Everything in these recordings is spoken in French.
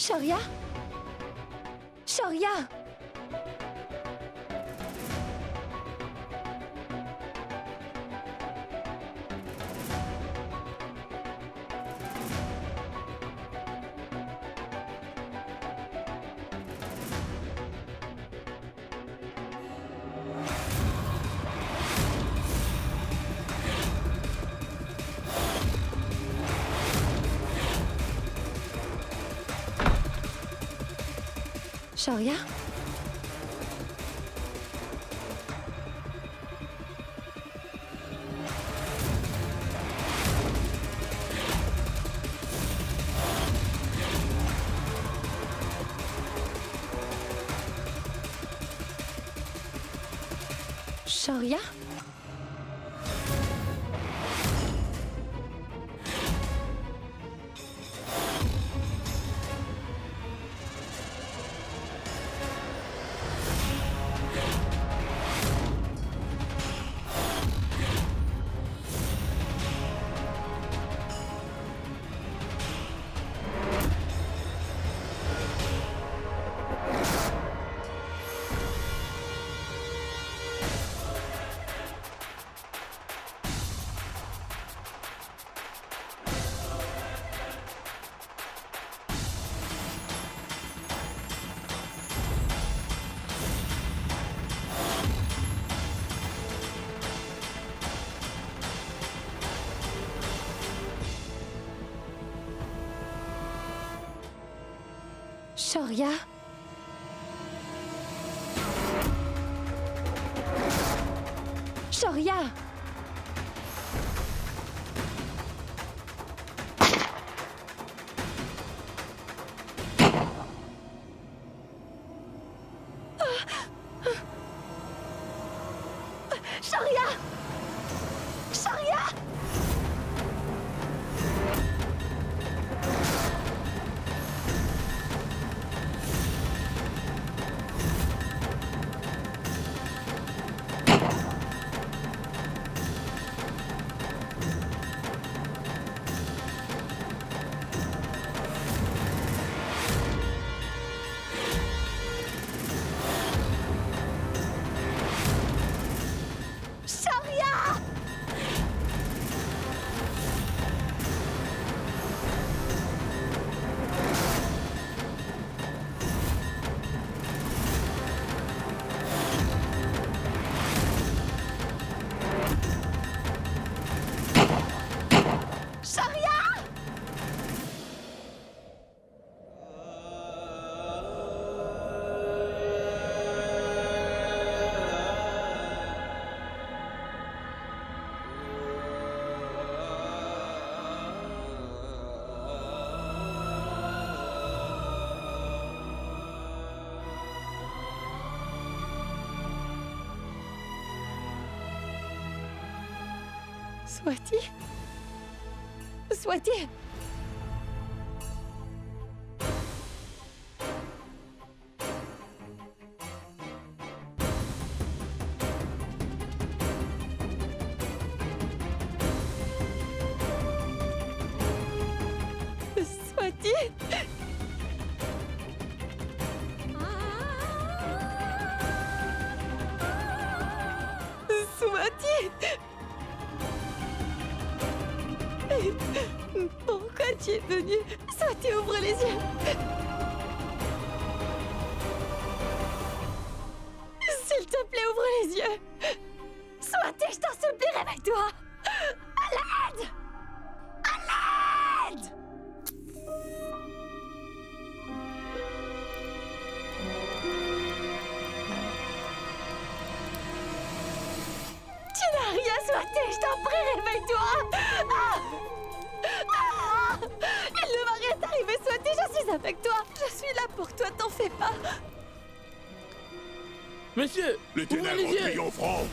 Shoria? Shoria! Shoria? Shoria? Shoria? Shoria! Shoria! Shoria! Swati? Swati? Swati? Swati? Pourquoi tu es venue? Swati, ouvre les yeux. S'il te plaît, ouvre les yeux. Swati, je t'en supplie, réveille-toi. À l'aide! À l'aide! Tu n'as rien, Swati, je t'en prie, réveille-toi. Il ne va rien t'arriver, Swati, je suis avec toi. Je suis là pour toi, t'en fais pas. Monsieur, Les ouvrez ténèbres les yeux. triompheront.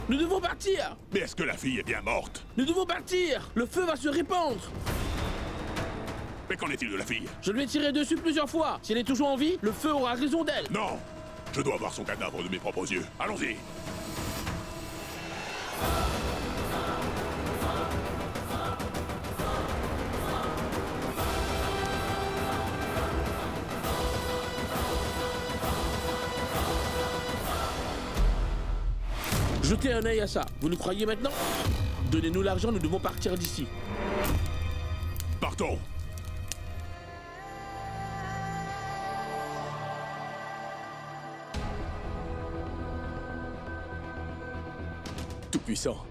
Nous devons partir. Mais est-ce que la fille est bien morte? Nous devons partir. Le feu va se répandre. Mais qu'en est-il de la fille? Je lui ai tiré dessus plusieurs fois. Si elle est toujours en vie, le feu aura raison d'elle. Non! Je dois voir son cadavre de mes propres yeux. Allons-y! Jetez un œil à ça. Vous nous croyez maintenant? Donnez-nous l'argent, nous devons partir d'ici. Partons. Tout-puissant.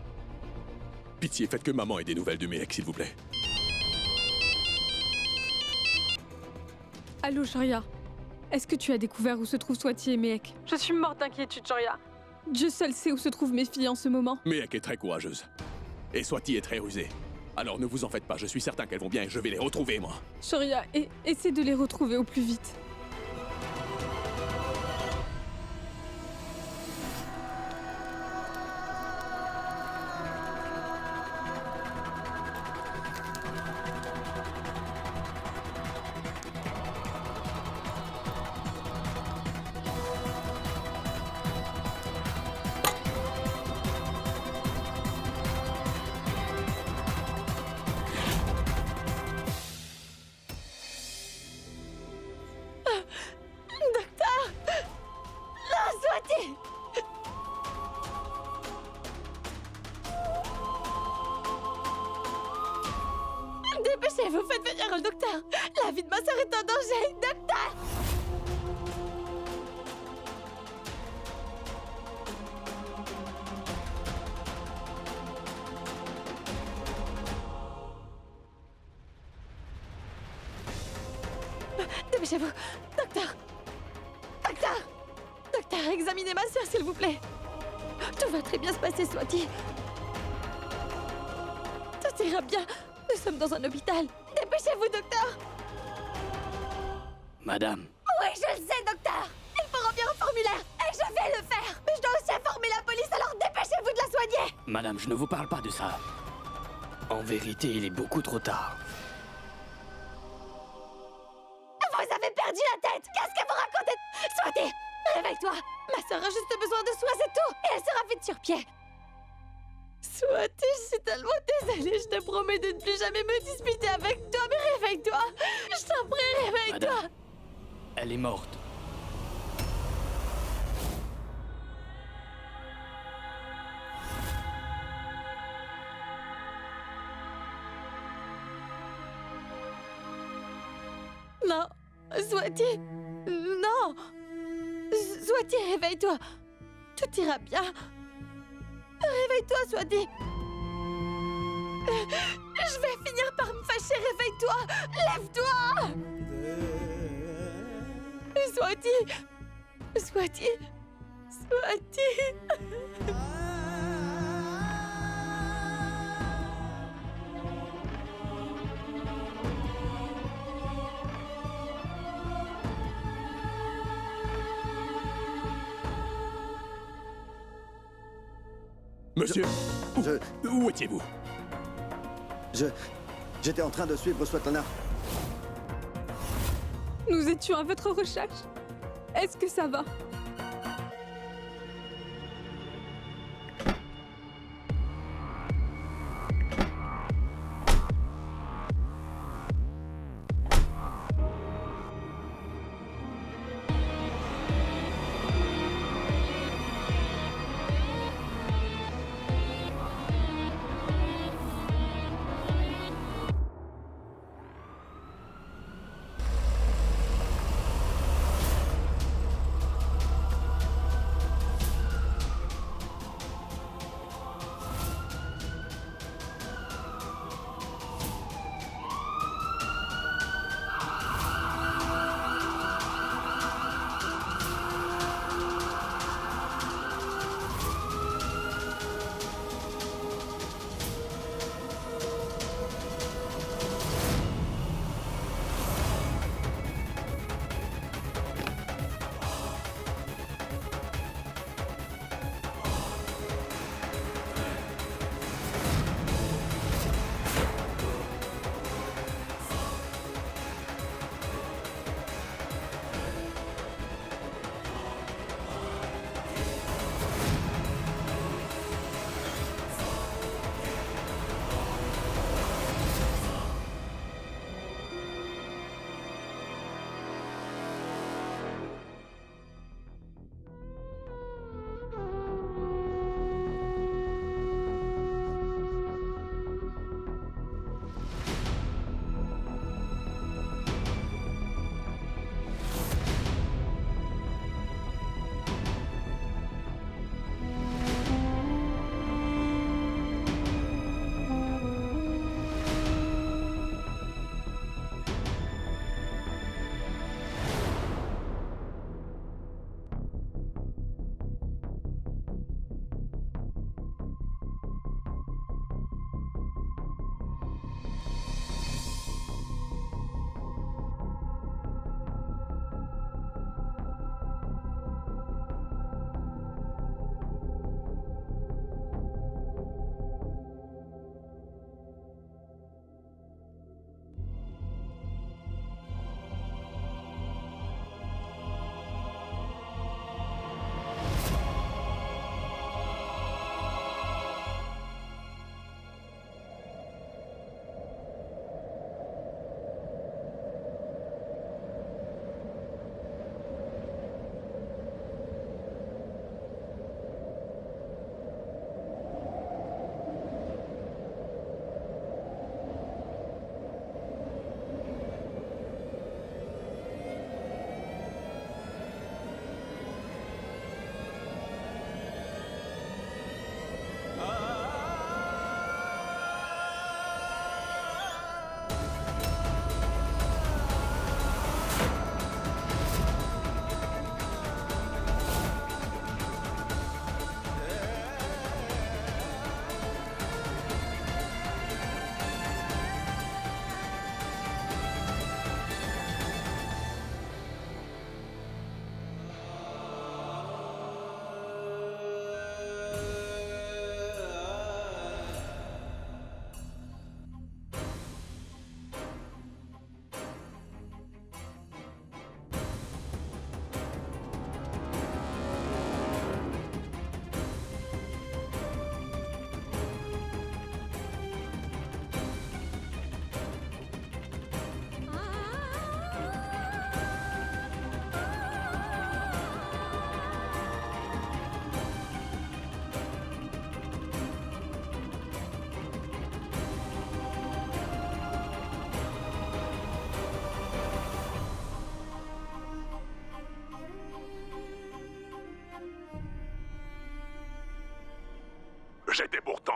Pitié, faites que maman ait des nouvelles de Méhek, s'il vous plaît. Allô, Shoria. Est-ce que tu as découvert où se trouvent Swati et Méhek? Je suis morte d'inquiétude, Shoria. Dieu seul sait où se trouvent mes filles en ce moment. Méhek est très courageuse. Et Swati est très rusée. Alors ne vous en faites pas, je suis certain qu'elles vont bien et je vais les retrouver, moi. Shoria, essaie de les retrouver au plus vite. Dépêchez-vous, faites venir le docteur. La vie de ma sœur est en danger. Docteur! Dépêchez-vous. Docteur! Docteur! Docteur, examinez ma sœur, s'il vous plaît. Tout va très bien se passer, Swati. Tout ira bien. Nous sommes dans un hôpital. Dépêchez-vous, docteur! Madame, Oui, je le sais, docteur! Il faut remplir un formulaire et je vais le faire! Mais je dois aussi informer la police, alors dépêchez-vous de la soigner! madame, je ne vous parle pas de ça. En vérité, il est beaucoup trop tard. Vous avez perdu la tête! Qu'est-ce que vous racontez? Swati, réveille-toi! Ma sœur a juste besoin de soins, c'est tout! Et elle sera vite sur pied! Swati, je suis tellement désolée, je te promets de ne plus jamais me disputer avec toi, mais réveille-toi! Je t'en prie, réveille-toi! Madame, elle est morte. Non! Swati! Non! Swati, réveille-toi! Tout ira bien! Réveille-toi, Swati! Je vais finir par me fâcher, réveille-toi! Lève-toi! Swati! Swati! Swati! Monsieur, où étiez-vous? J'étais en train de suivre Swatlana. Nous étions à votre recherche. Est-ce que ça va?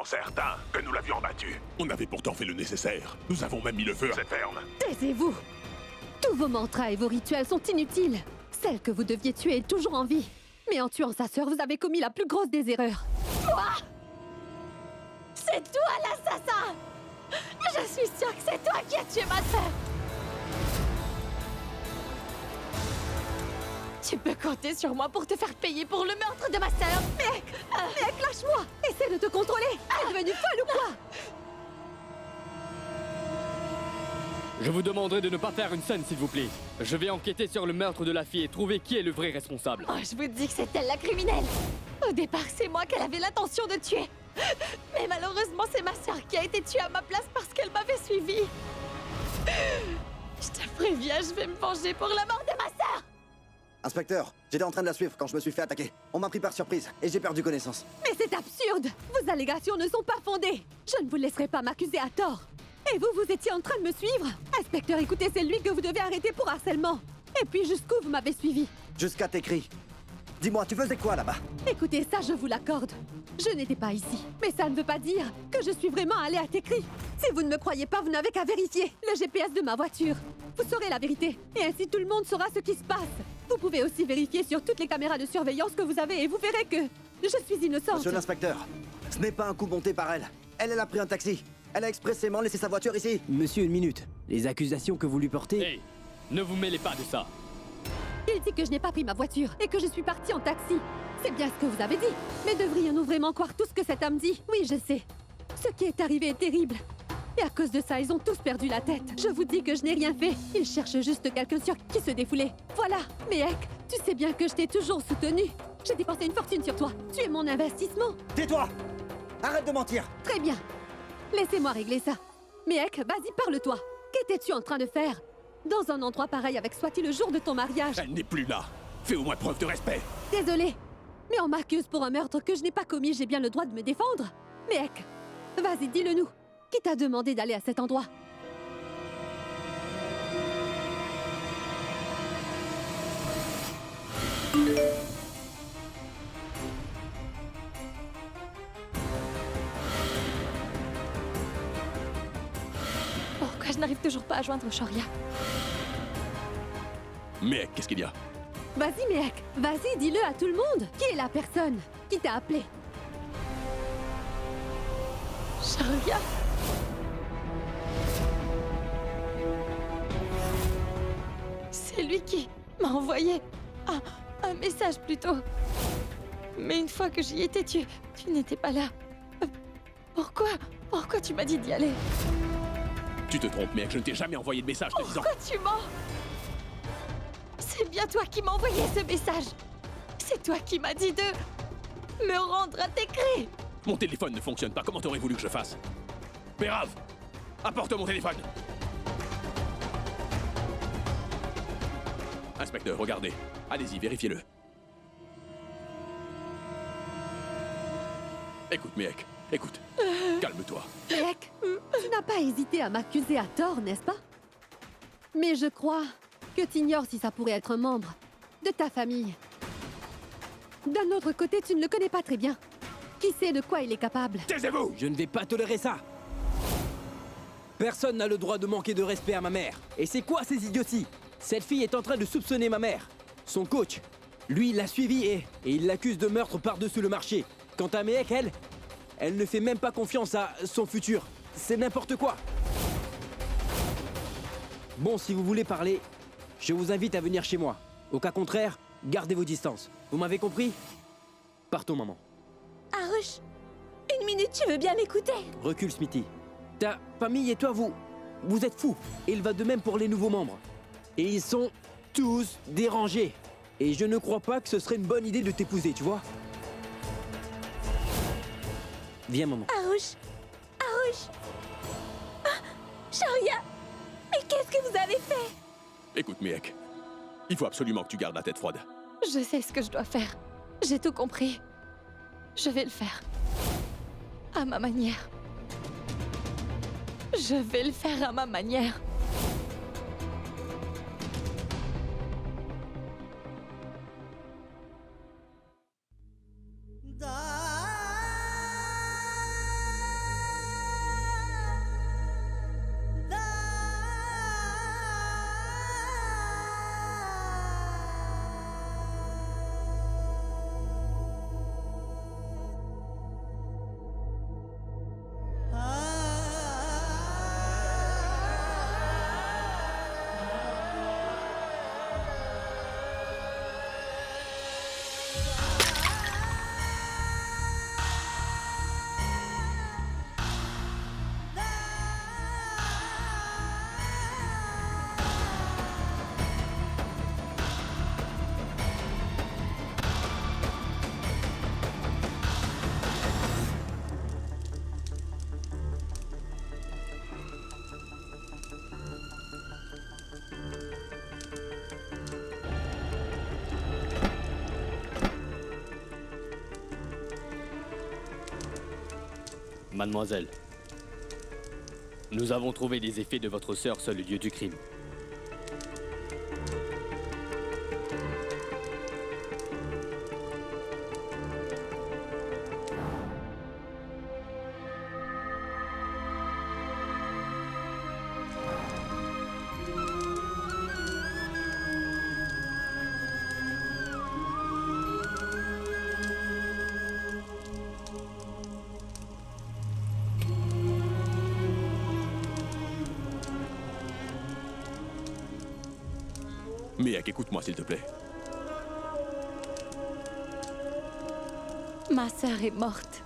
certain que nous l'avions abattu. On avait pourtant fait le nécessaire. Nous avons même mis le feu à cette ferme. Taisez-vous! Tous vos mantras et vos rituels sont inutiles. Celle que vous deviez tuer est toujours en vie. Mais en tuant sa sœur, vous avez commis la plus grosse des erreurs. Toi! C'est toi l'assassin! Je suis sûre que c'est toi qui as tué ma sœur! Tu peux compter sur moi pour te faire payer pour le meurtre de ma sœur. Mec, lâche-moi. Essaie de te contrôler. Elle est devenue folle ou quoi? Je vous demanderai de ne pas faire une scène, s'il vous plaît. Je vais enquêter sur le meurtre de la fille et trouver qui est le vrai responsable. Oh, je vous dis que c'est elle la criminelle. Au départ, c'est moi qu'elle avait l'intention de tuer. Mais malheureusement, c'est ma sœur qui a été tuée à ma place parce qu'elle m'avait suivie. Je te préviens, je vais me venger pour la mort de ma sœur. Inspecteur, j'étais en train de la suivre quand je me suis fait attaquer. On m'a pris par surprise et j'ai perdu connaissance. Mais c'est absurde. Vos allégations ne sont pas fondées. Je ne vous laisserai pas m'accuser à tort. Et vous, vous étiez en train de me suivre? Inspecteur, écoutez, c'est lui que vous devez arrêter pour harcèlement. Et puis jusqu'où vous m'avez suivi? Jusqu'à tes cris. Dis-moi, tu faisais quoi là-bas? Écoutez, ça je vous l'accorde. Je n'étais pas ici. Mais ça ne veut pas dire que je suis vraiment allée à tes cris. Si vous ne me croyez pas, vous n'avez qu'à vérifier le GPS de ma voiture. Vous saurez la vérité. Et ainsi tout le monde saura ce qui se passe. Vous pouvez aussi vérifier sur toutes les caméras de surveillance que vous avez et vous verrez que je suis innocente. Monsieur l'inspecteur, ce n'est pas un coup monté par elle. Elle a pris un taxi. Elle a expressément laissé sa voiture ici. Monsieur, une minute. Les accusations que vous lui portez... Hey, ne vous mêlez pas de ça. Il dit que je n'ai pas pris ma voiture et que je suis partie en taxi. C'est bien ce que vous avez dit. Mais devrions-nous vraiment croire tout ce que cet homme dit? Oui, je sais. Ce qui est arrivé est terrible. Et à cause de ça, ils ont tous perdu la tête. Je vous dis que je n'ai rien fait. Ils cherchent juste quelqu'un sur qui se défouler. Voilà. Mais Ek, tu sais bien que je t'ai toujours soutenu. J'ai dépensé une fortune sur toi. Tu es mon investissement. Tais-toi! Arrête de mentir! Très bien. Laissez-moi régler ça. Mais Ek, vas-y, parle-toi. Qu'étais-tu en train de faire dans un endroit pareil avec Swati le jour de ton mariage? Elle n'est plus là. Fais au moins preuve de respect. Désolée, mais on m'accuse pour un meurtre que je n'ai pas commis. J'ai bien le droit de me défendre. Mais Ek, vas-y, dis-le-nous. Qui t'a demandé d'aller à cet endroit? Pourquoi je n'arrive toujours pas à joindre Shoria? Mais qu'est-ce qu'il y a? Vas-y, Mehek, vas-y, dis-le à tout le monde. Qui est la personne qui t'a appelé? Shoria? C'est lui qui m'a envoyé un message plutôt. Mais une fois que j'y étais, tu n'étais pas là. Pourquoi tu m'as dit d'y aller? Tu te trompes, mec, je ne t'ai jamais envoyé de message te disant... Pourquoi tu mens? C'est bien toi qui m'as envoyé ce message. C'est toi qui m'as dit de me rendre à tes cris. Mon téléphone ne fonctionne pas, comment t'aurais voulu que je fasse? Pérave, apporte mon téléphone. Inspecteur, regardez. Allez-y, vérifiez-le. Écoute, mec, écoute. Calme-toi. Mec, tu n'as pas hésité à m'accuser à tort, n'est-ce pas? Mais je crois que t'ignores si ça pourrait être un membre de ta famille. D'un autre côté, tu ne le connais pas très bien. Qui sait de quoi il est capable? Taisez-vous! Je ne vais pas tolérer ça. Personne n'a le droit de manquer de respect à ma mère. Et c'est quoi ces idioties? Cette fille est en train de soupçonner ma mère. Son coach, lui, l'a suivi et il l'accuse de meurtre par-dessus le marché. Quant à Mehek, elle ne fait même pas confiance à son futur. C'est n'importe quoi. Bon, si vous voulez parler, je vous invite à venir chez moi. Au cas contraire, gardez vos distances. Vous m'avez compris? Partons, maman. Arush, une minute, tu veux bien m'écouter? Recule, Smithy. Ta famille et toi, vous êtes fous. Et il va de même pour les nouveaux membres. Et ils sont tous dérangés. Et je ne crois pas que ce serait une bonne idée de t'épouser, tu vois? Viens, maman. Arush, Shoria, mais qu'est-ce que vous avez fait? Écoute, Mehek, il faut absolument que tu gardes la tête froide. Je sais ce que je dois faire. J'ai tout compris. Je vais le faire. À ma manière. Je vais le faire à ma manière. Mademoiselle, nous avons trouvé les effets de votre sœur sur le lieu du crime. Miek, écoute-moi s'il te plaît. Ma sœur est morte.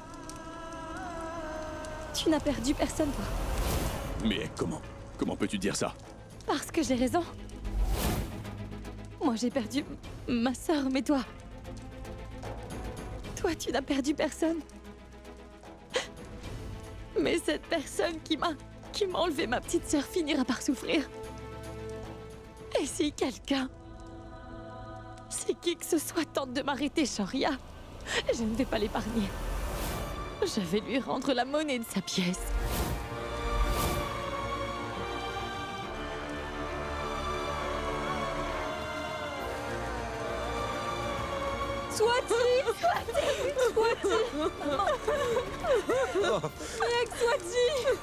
Tu n'as perdu personne, toi. Miek, comment peux-tu dire ça? Parce que j'ai raison. Moi, j'ai perdu ma sœur, mais toi... Toi, tu n'as perdu personne. Mais cette personne qui m'a enlevé ma petite sœur finira par souffrir. Et si quelqu'un... Si qui que ce soit tente de m'arrêter, Shoria, je ne vais pas l'épargner. Je vais lui rendre la monnaie de sa pièce. Soit-il, Miek, soit-il.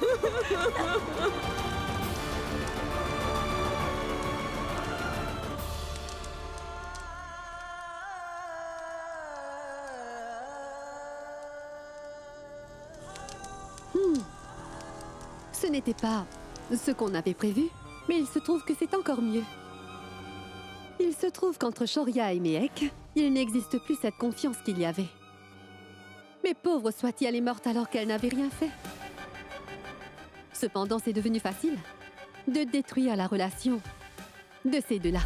Ce n'était pas ce qu'on avait prévu, mais il se trouve que c'est encore mieux. Il se trouve qu'entre Shoria et Miek, il n'existe plus cette confiance qu'il y avait. Mais pauvre Swati, elle est morte alors qu'elle n'avait rien fait. Cependant, c'est devenu facile de détruire la relation de ces deux-là.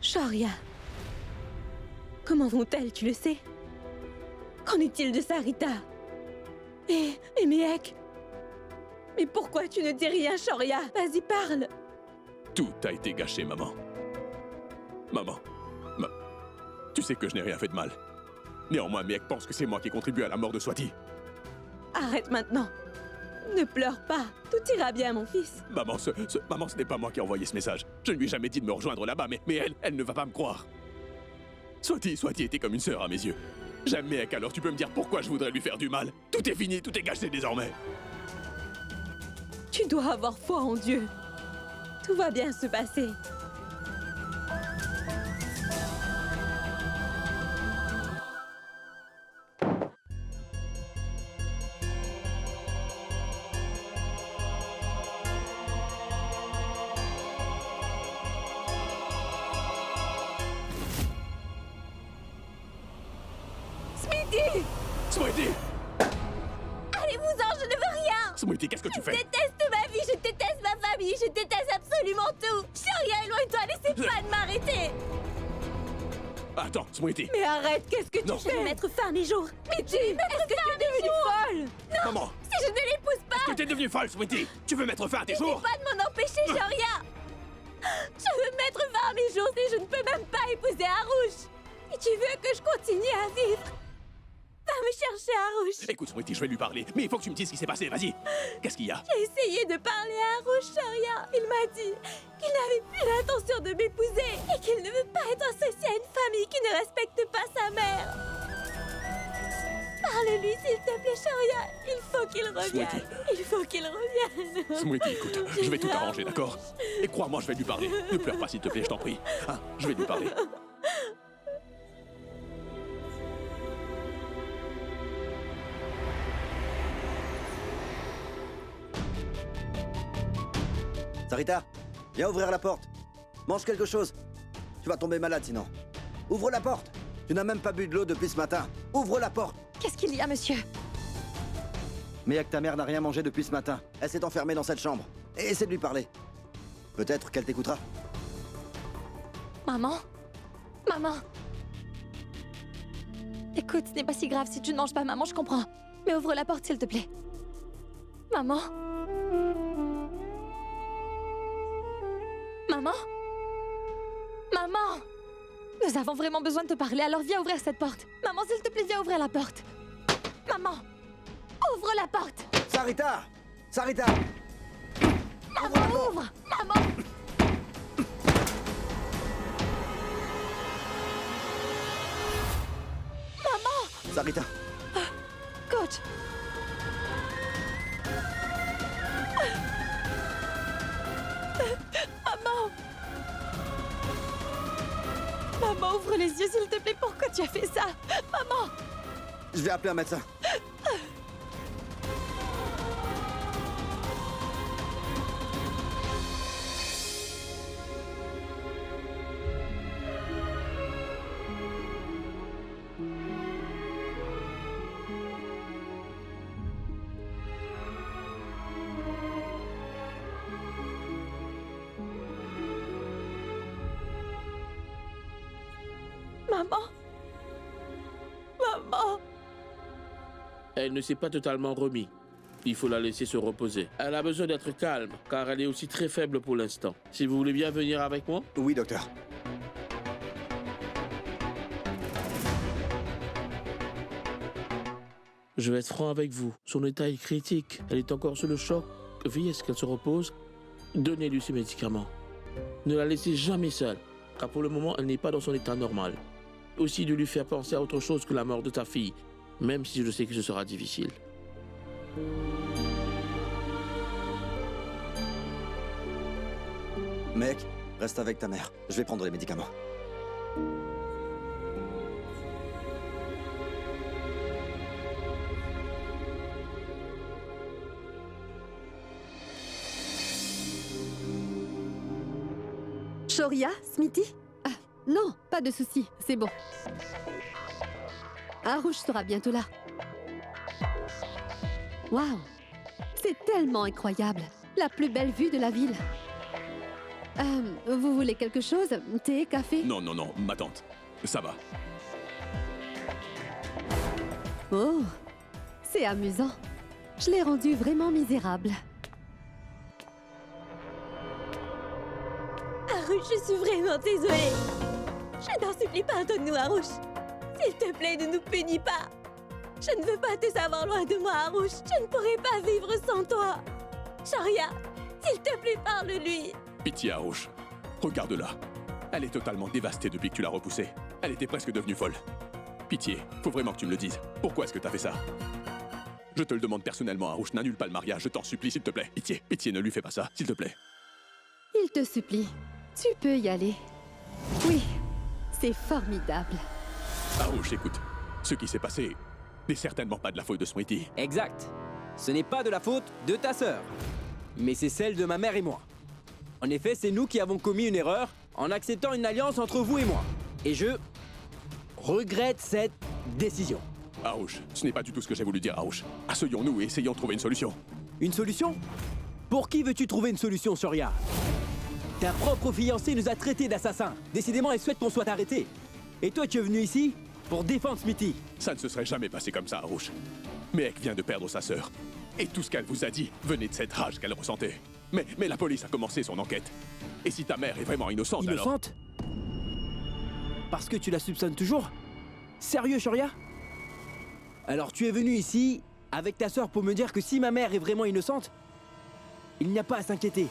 Shoria. Comment vont-elles, tu le sais? Qu'en est-il de Sarita? Et Miek? Mais pourquoi tu ne dis rien, Shoria? Vas-y, parle! Tout a été gâché, maman. Maman, tu sais que je n'ai rien fait de mal. Néanmoins, Miek pense que c'est moi qui ai contribué à la mort de Swati. Arrête maintenant. Ne pleure pas. Tout ira bien, mon fils. Maman, ce n'est pas moi qui ai envoyé ce message. Je ne lui ai jamais dit de me rejoindre là-bas, mais elle ne va pas me croire. Swati était comme une sœur à mes yeux. J'aime Miek, alors tu peux me dire pourquoi je voudrais lui faire du mal? Tout est fini, tout est gâché désormais. Tu dois avoir foi en Dieu. Tout va bien se passer. Sweetie! Allez-vous-en, je ne veux rien! Sweetie, qu'est-ce que tu Je fais? déteste ma vie, je déteste ma famille, je déteste absolument tout! Shoria, éloigne-toi, n'essaie pas de m'arrêter! Attends, Sweetie! Mais arrête, qu'est-ce que Non. tu fais? Mettre fin à mes jours! Mais tu es devenue folle! Maman! Si je ne l'épouse pas, Que t'es devenue folle, Sweetie! Tu veux mettre fin à tes jours? pas de m'en empêcher, Shoria! Je veux mettre fin à mes jours et je ne peux même pas épouser Harouche! Et tu veux que je continue à vivre? Va me chercher Harouche! Écoute, Sweetie, je vais lui parler, mais il faut que tu me dises ce qui s'est passé, vas-y! Qu'est-ce qu'il y a? J'ai essayé de parler à Harouche, Shoria. Il m'a dit qu'il n'avait plus l'intention de m'épouser et qu'il ne veut pas être associé à une famille qui ne respecte pas sa mère. Parle-lui, s'il te plaît, Shoria. Il faut qu'il revienne. Sweetie. Il faut qu'il revienne. Sweetie, écoute, je vais tout arranger, d'accord? Et crois-moi, je vais lui parler. Ne pleure pas, s'il te plaît, je t'en prie. Hein, je vais lui parler. Sarita, viens ouvrir la porte. Mange quelque chose. Tu vas tomber malade sinon. Ouvre la porte. Tu n'as même pas bu de l'eau depuis ce matin. Ouvre la porte. Qu'est-ce qu'il y a, monsieur? Mais que ta mère n'a rien mangé depuis ce matin. Elle s'est enfermée dans cette chambre. Et essaie de lui parler. Peut-être qu'elle t'écoutera. Maman? Maman? Écoute, ce n'est pas si grave si tu ne manges pas, maman, je comprends. Mais ouvre la porte, s'il te plaît. Maman? Maman? Maman? Nous avons vraiment besoin de te parler, alors viens ouvrir cette porte. Maman, s'il te plaît, viens ouvrir la porte. Maman! Ouvre la porte! Sarita! Sarita! Maman, ouvre! Maman! Maman! Sarita! Coach! Maman! Maman, ouvre les yeux, s'il te plaît. Pourquoi tu as fait ça? Maman! Je vais appeler un médecin. Maman! Maman! Elle ne s'est pas totalement remise. Il faut la laisser se reposer. Elle a besoin d'être calme, car elle est aussi très faible pour l'instant. Si vous voulez bien venir avec moi? Oui, docteur. Je vais être franc avec vous. Son état est critique. Elle est encore sous le choc. Veillez à ce qu'elle se repose. Donnez-lui ses médicaments. Ne la laissez jamais seule, car pour le moment, elle n'est pas dans son état normal. Aussi de lui faire penser à autre chose que la mort de ta fille, même si je sais que ce sera difficile. Mec, reste avec ta mère. Je vais prendre les médicaments. Shoria, Smithy? Ah, non, pas de souci, c'est bon. Harouche sera bientôt là. Waouh! C'est tellement incroyable. La plus belle vue de la ville. Vous voulez quelque chose? Thé, café? Non, non, non, ma tante. Ça va. Oh, c'est amusant. Je l'ai rendu vraiment misérable. Harouche, je suis vraiment désolée. Je t'en supplie, pardonne-nous, Harouche. S'il te plaît, ne nous punis pas. Je ne veux pas te savoir loin de moi, Harouche. Je ne pourrai pas vivre sans toi. Shoria, s'il te plaît, parle-lui. Pitié, Harouche. Regarde-la. Elle est totalement dévastée depuis que tu l'as repoussée. Elle était presque devenue folle. Pitié, faut vraiment que tu me le dises. Pourquoi est-ce que t'as fait ça? Je te le demande personnellement, Harouche. N'annule pas le mariage, je t'en supplie, s'il te plaît. Pitié, pitié, ne lui fais pas ça, s'il te plaît. Il te supplie. Tu peux y aller. Oui, c'est formidable. Harouche, écoute. Ce qui s'est passé n'est certainement pas de la faute de Sweetie. Exact. Ce n'est pas de la faute de ta sœur, mais c'est celle de ma mère et moi. En effet, c'est nous qui avons commis une erreur en acceptant une alliance entre vous et moi. Et je regrette cette décision. Harouche, ce n'est pas du tout ce que j'ai voulu dire, Harouche. Asseyons-nous et essayons de trouver une solution. Une solution? Pour qui veux-tu trouver une solution, Shoria? Ta propre fiancée nous a traités d'assassins. Décidément, elle souhaite qu'on soit arrêtés. Et toi, tu es venu ici pour défendre Smithy. Ça ne se serait jamais passé comme ça, Harouche. Mehek vient de perdre sa sœur. Et tout ce qu'elle vous a dit venait de cette rage qu'elle ressentait. Mais la police a commencé son enquête. Et si ta mère est vraiment innocente, Innocente? Parce que tu la soupçonnes toujours? Sérieux, Shoria? Alors tu es venu ici avec ta sœur pour me dire que si ma mère est vraiment innocente, il n'y a pas à s'inquiéter.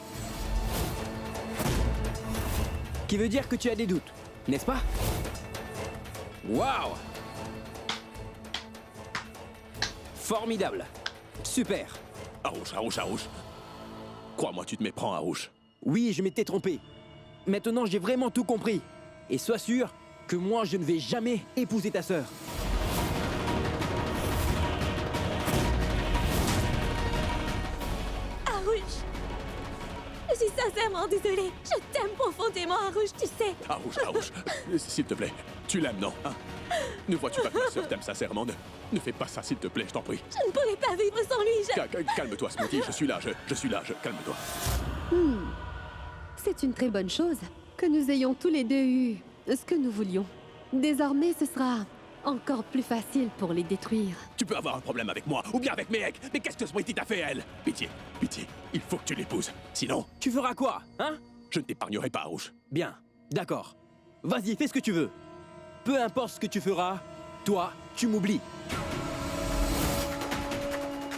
Qui veut dire que tu as des doutes, n'est-ce pas? Waouh! Formidable. Super. Harouche. Crois-moi, tu te méprends, Harouche. Oui, je m'étais trompé. Maintenant, j'ai vraiment tout compris. Et sois sûr que moi, je ne vais jamais épouser ta sœur. Harouche! Je suis sincèrement désolée. Je t'aime profondément, Harouche, tu sais. Harouche, s'il te plaît. Tu l'aimes, non, hein? Ne vois-tu pas que ma sœur t'aime sincèrement? Ne fais pas ça, s'il te plaît, je t'en prie. Je ne pourrais pas vivre sans lui. Calme-toi, Smithy, je suis là, calme-toi. C'est une très bonne chose que nous ayons tous les deux eu ce que nous voulions. Désormais, ce sera encore plus facile pour les détruire. Tu peux avoir un problème avec moi, ou bien avec Mehek, mais qu'est-ce que Smithy t'a fait, elle? Pitié, il faut que tu l'épouses. Sinon, Tu feras quoi, hein? je ne t'épargnerai pas, Harouche. Bien, d'accord. Vas-y, fais ce que tu veux. Peu importe ce que tu feras, toi, tu m'oublies.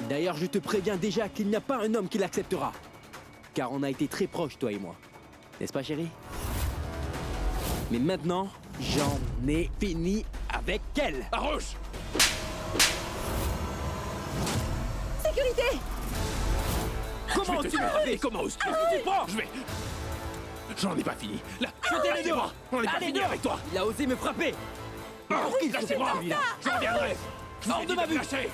D'ailleurs, je te préviens déjà qu'il n'y a pas un homme qui l'acceptera. Car on a été très proches, toi et moi. N'est-ce pas, chérie? Mais maintenant, j'en ai fini avec elle. Harouche! Sécurité! Comment tu m'as fait? Comment oses-tu? Tu prends? J'en ai pas fini. Là, Jetez-les dehors! On n'est pas Allez, fini dehors! avec toi. Il a osé me frapper! Lâchez-moi! Je reviendrai. Je vous Hors ai de dit ma me vue. lâcher.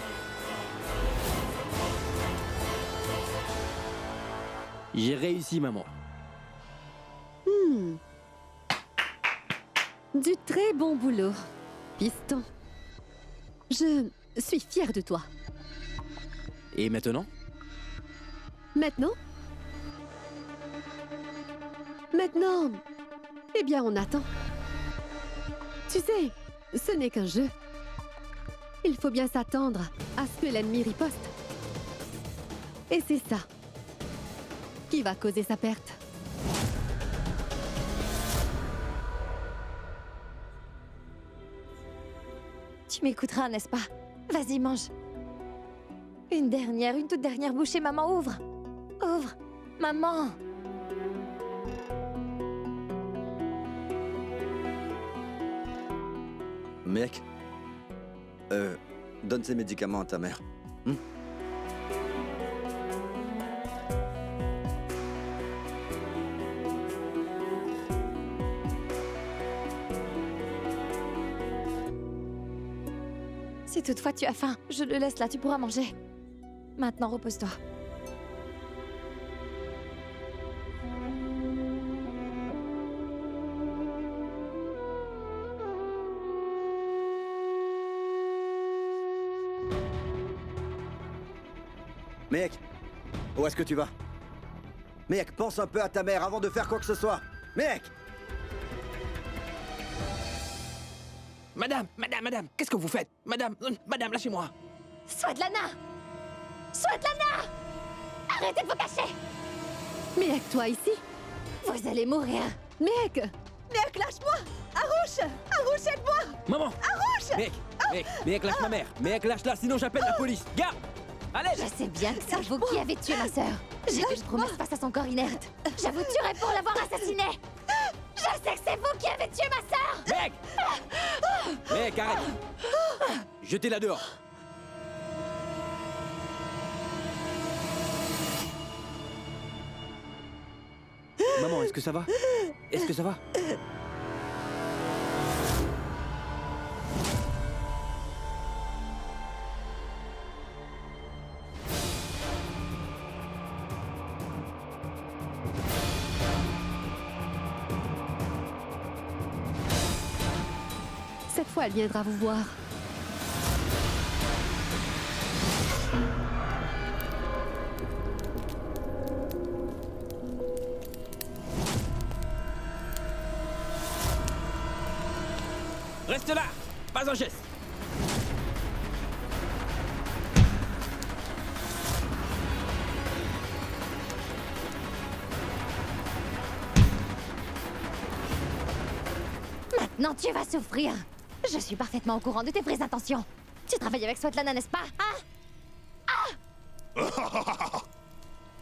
J'ai réussi, maman. Du très bon boulot, piston. Je suis fière de toi. Et maintenant? Maintenant, eh bien, on attend. Tu sais, ce n'est qu'un jeu. Il faut bien s'attendre à ce que l'ennemi riposte. Et c'est ça qui va causer sa perte. Tu m'écouteras, n'est-ce pas? Vas-y, mange. Une toute dernière bouchée, maman, ouvre. Ouvre. Maman. Mec, donne ces médicaments à ta mère. Si toutefois tu as faim, je le laisse là, tu pourras manger. Maintenant, repose-toi. Mec, où est-ce que tu vas? Mec, pense un peu à ta mère avant de faire quoi que ce soit. Mec! Madame, qu'est-ce que vous faites? Madame, lâchez-moi. Swadlana! Swadlana! Arrêtez de vous cacher! Mais avec toi ici, Vous allez mourir! mec, lâche-moi! Harouche, aide-moi! Maman! Arrouche! Mec, lâche ma mère. Mec, lâche-la, sinon j'appelle la police. Garde! Allez! Je sais bien que c'est vous qui avez tué ma sœur. J'ai fait une promesse face à son corps inerte. Je vous tuerai pour l'avoir assassinée. Je sais que c'est vous qui avez tué ma sœur! Mec, arrête! Jetez-la dehors! Maman, est-ce que ça va? Est-ce que ça va? cette fois elle viendra vous voir. Reste là! Pas un geste! Maintenant, tu vas souffrir. Je suis parfaitement au courant de tes vraies intentions. Tu travailles avec Svetlana, n'est-ce pas? Hein?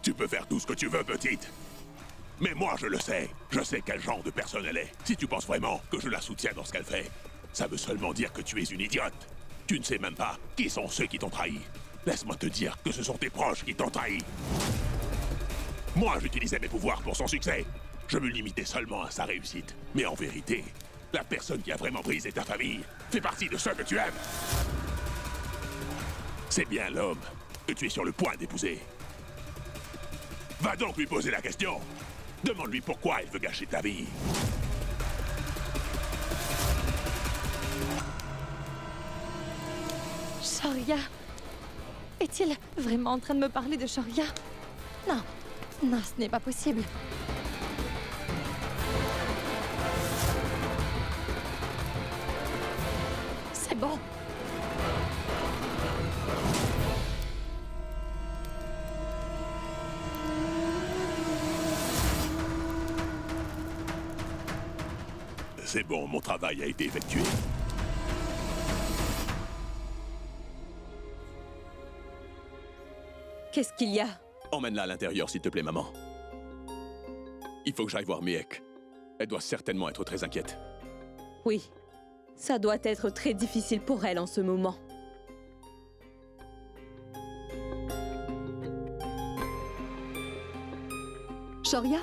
Tu peux faire tout ce que tu veux, petite. Mais moi, je le sais. Je sais quel genre de personne elle est. Si tu penses vraiment que je la soutiens dans ce qu'elle fait, ça veut seulement dire que tu es une idiote. Tu ne sais même pas qui sont ceux qui t'ont trahi. Laisse-moi te dire que ce sont tes proches qui t'ont trahi. Moi, j'utilisais mes pouvoirs pour son succès. Je me limitais seulement à sa réussite. Mais en vérité, la personne qui a vraiment brisé ta famille fait partie de ceux que tu aimes. C'est bien l'homme que tu es sur le point d'épouser. Va donc lui poser la question. Demande-lui pourquoi il veut gâcher ta vie. Shoria. Est-il vraiment en train de me parler de Shoria? Non. Non, ce n'est pas possible. C'est bon. C'est bon, mon travail a été effectué. Qu'est-ce qu'il y a? Emmène-la à l'intérieur, s'il te plaît, maman. Il faut que j'aille voir Miek. Elle doit certainement être très inquiète. Oui, ça doit être très difficile pour elle en ce moment. Shoria?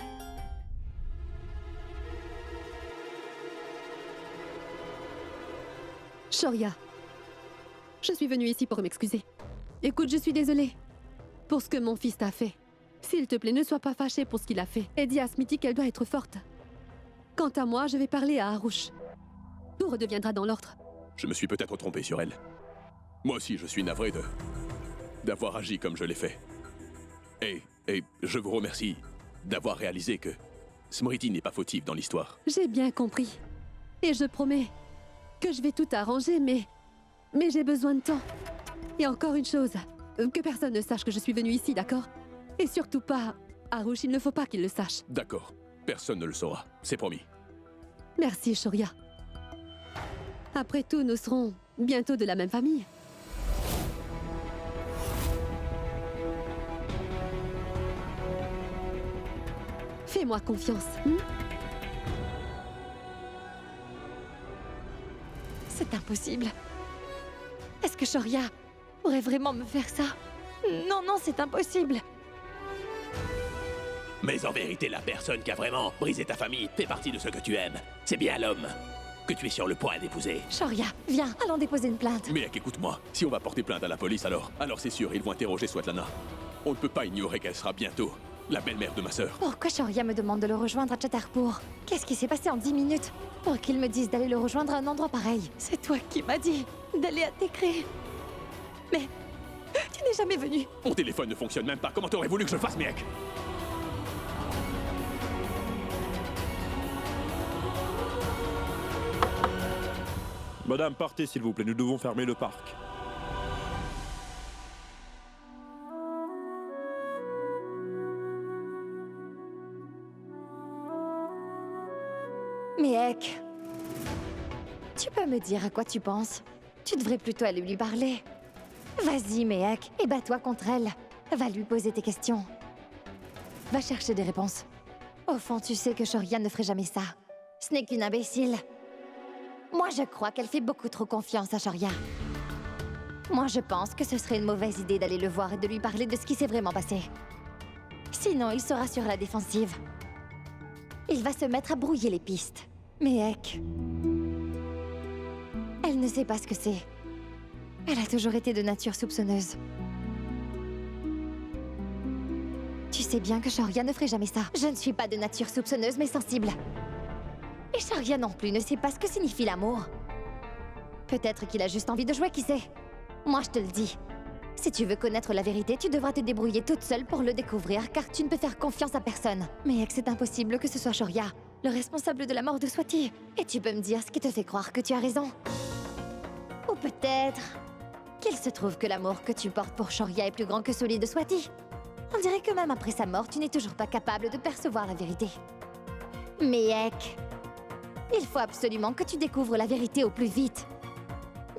Shoria, je suis venue ici pour m'excuser. Écoute, je suis désolée pour ce que mon fils t'a fait. S'il te plaît, ne sois pas fâché pour ce qu'il a fait. Et dis à Smithy qu'elle doit être forte. Quant à moi, je vais parler à Harouche. Tout redeviendra dans l'ordre. Je me suis peut-être trompé sur elle. Moi aussi, je suis navré d'avoir agi comme je l'ai fait. Et je vous remercie d'avoir réalisé que Smriti n'est pas fautive dans l'histoire. J'ai bien compris. Et je promets que je vais tout arranger, mais j'ai besoin de temps. Et encore une chose, que personne ne sache que je suis venue ici, d'accord? Et surtout pas Harouche, il ne faut pas qu'il le sache. D'accord, personne ne le saura, c'est promis. Merci, Shoria. Après tout, nous serons bientôt de la même famille. Fais-moi confiance. C'est impossible. Est-ce que Shoria pourrait vraiment me faire ça? Non, non, c'est impossible. Mais en vérité, la personne qui a vraiment brisé ta famille fait partie de ceux que tu aimes. C'est bien l'homme que tu es sur le point d'épouser. Shoria, viens, allons déposer une plainte. Mais écoute-moi, si on va porter plainte à la police alors c'est sûr, ils vont interroger Svetlana. On ne peut pas ignorer qu'elle sera bientôt la belle-mère de ma sœur. Pourquoi Shoria me demande de le rejoindre à Chatarpur? Qu'est-ce qui s'est passé en 10 minutes pour qu'il me dise d'aller le rejoindre à un endroit pareil? C'est toi qui m'as dit d'aller à Tekri. Mais tu n'es jamais venu. Mon téléphone ne fonctionne même pas. Comment t'aurais voulu que je le fasse, mec? Madame, partez s'il vous plaît, nous devons fermer le parc. Miek, tu peux me dire à quoi tu penses? Tu devrais plutôt aller lui parler. Vas-y, Miek, et bats-toi contre elle. Va lui poser tes questions. Va chercher des réponses. Au fond, tu sais que Shoria ne ferait jamais ça. Ce n'est qu'une imbécile. Moi, je crois qu'elle fait beaucoup trop confiance à Shoria. Moi, je pense que ce serait une mauvaise idée d'aller le voir et de lui parler de ce qui s'est vraiment passé. Sinon, il sera sur la défensive. Il va se mettre à brouiller les pistes. Miek... Elle ne sait pas ce que c'est. Elle a toujours été de nature soupçonneuse. Tu sais bien que Shoria ne ferait jamais ça. Je ne suis pas de nature soupçonneuse, mais sensible. Et Shoria non plus ne sait pas ce que signifie l'amour. Peut-être qu'il a juste envie de jouer, qui sait? Moi, je te le dis. Si tu veux connaître la vérité, tu devras te débrouiller toute seule pour le découvrir, car tu ne peux faire confiance à personne. Mais c'est impossible que ce soit Shoria. le responsable de la mort de Swati. Et tu peux me dire ce qui te fait croire que tu as raison. Ou peut-être qu'il se trouve que l'amour que tu portes pour Shoria est plus grand que celui de Swati. On dirait que même après sa mort, tu n'es toujours pas capable de percevoir la vérité. Miek, il faut absolument que tu découvres la vérité au plus vite.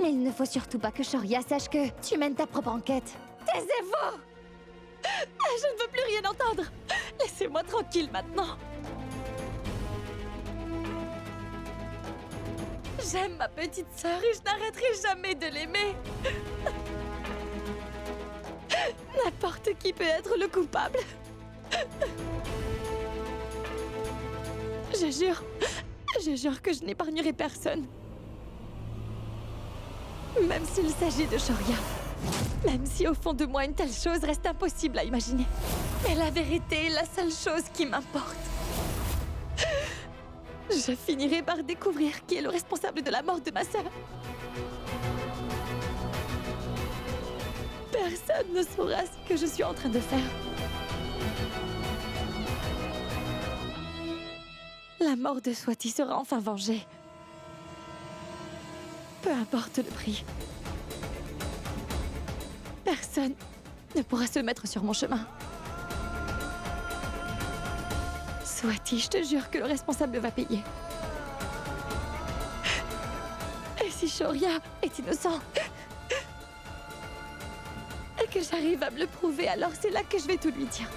Mais il ne faut surtout pas que Shoria sache que tu mènes ta propre enquête. Taisez-vous! Je ne veux plus rien entendre. Laissez-moi tranquille maintenant. J'aime ma petite sœur et je n'arrêterai jamais de l'aimer. N'importe qui peut être le coupable. Je jure que je n'épargnerai personne. Même s'il s'agit de Shoria. Même si au fond de moi une telle chose reste impossible à imaginer. Mais la vérité est la seule chose qui m'importe. Je finirai par découvrir qui est le responsable de la mort de ma sœur. Personne ne saura ce que je suis en train de faire. La mort de Swati sera enfin vengée. Peu importe le prix. Personne ne pourra se mettre sur mon chemin. Swati, je te jure que le responsable va payer. Et si Shoria est innocent, et que j'arrive à me le prouver, alors c'est là que je vais tout lui dire.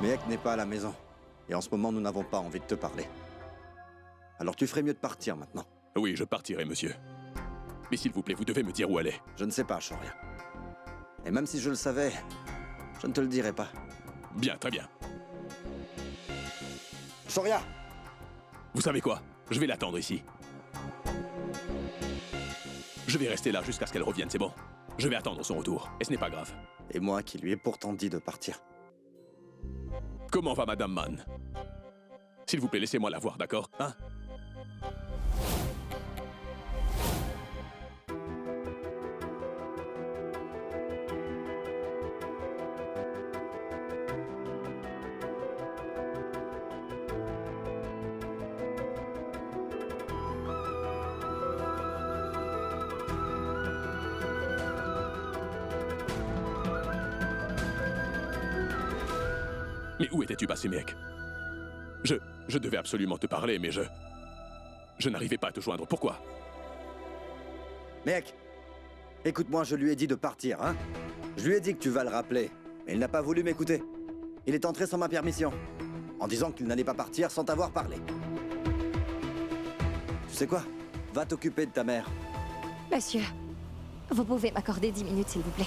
Miek n'est pas à la maison. Et en ce moment, nous n'avons pas envie de te parler. Alors tu ferais mieux de partir maintenant. Oui, je partirai, monsieur. Mais s'il vous plaît, vous devez me dire où elle est. Je ne sais pas, Shoria. Et même si je le savais, je ne te le dirai pas. Bien, très bien. Shoria! Vous savez quoi? Je vais l'attendre ici. Je vais rester là jusqu'à ce qu'elle revienne, c'est bon. Je vais attendre son retour, et ce n'est pas grave. Et moi qui lui ai pourtant dit de partir. Comment va Madame Mann? S'il vous plaît, laissez-moi la voir, d'accord? Hein? Mais où étais-tu passé, mec? Je devais absolument te parler, mais je n'arrivais pas à te joindre. Pourquoi? Mec, écoute-moi, je lui ai dit de partir, hein? Je lui ai dit que tu vas le rappeler, mais il n'a pas voulu m'écouter. Il est entré sans ma permission, en disant qu'il n'allait pas partir sans t'avoir parlé. Tu sais quoi? Va t'occuper de ta mère. Monsieur, vous pouvez m'accorder 10 minutes, s'il vous plaît.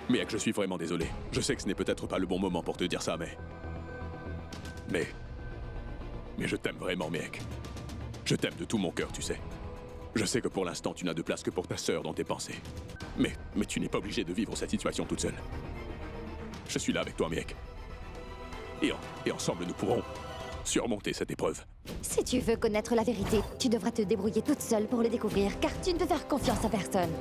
Mec, je suis vraiment désolé. Je sais que ce n'est peut-être pas le bon moment pour te dire ça, mais je t'aime vraiment, mec. Je t'aime de tout mon cœur, tu sais. Je sais que pour l'instant, tu n'as de place que pour ta sœur dans tes pensées. Mais tu n'es pas obligé de vivre cette situation toute seule. Je suis là avec toi, mec. Et ensemble, nous pourrons surmonter cette épreuve. Si tu veux connaître la vérité, tu devras te débrouiller toute seule pour le découvrir, car tu ne peux faire confiance à personne.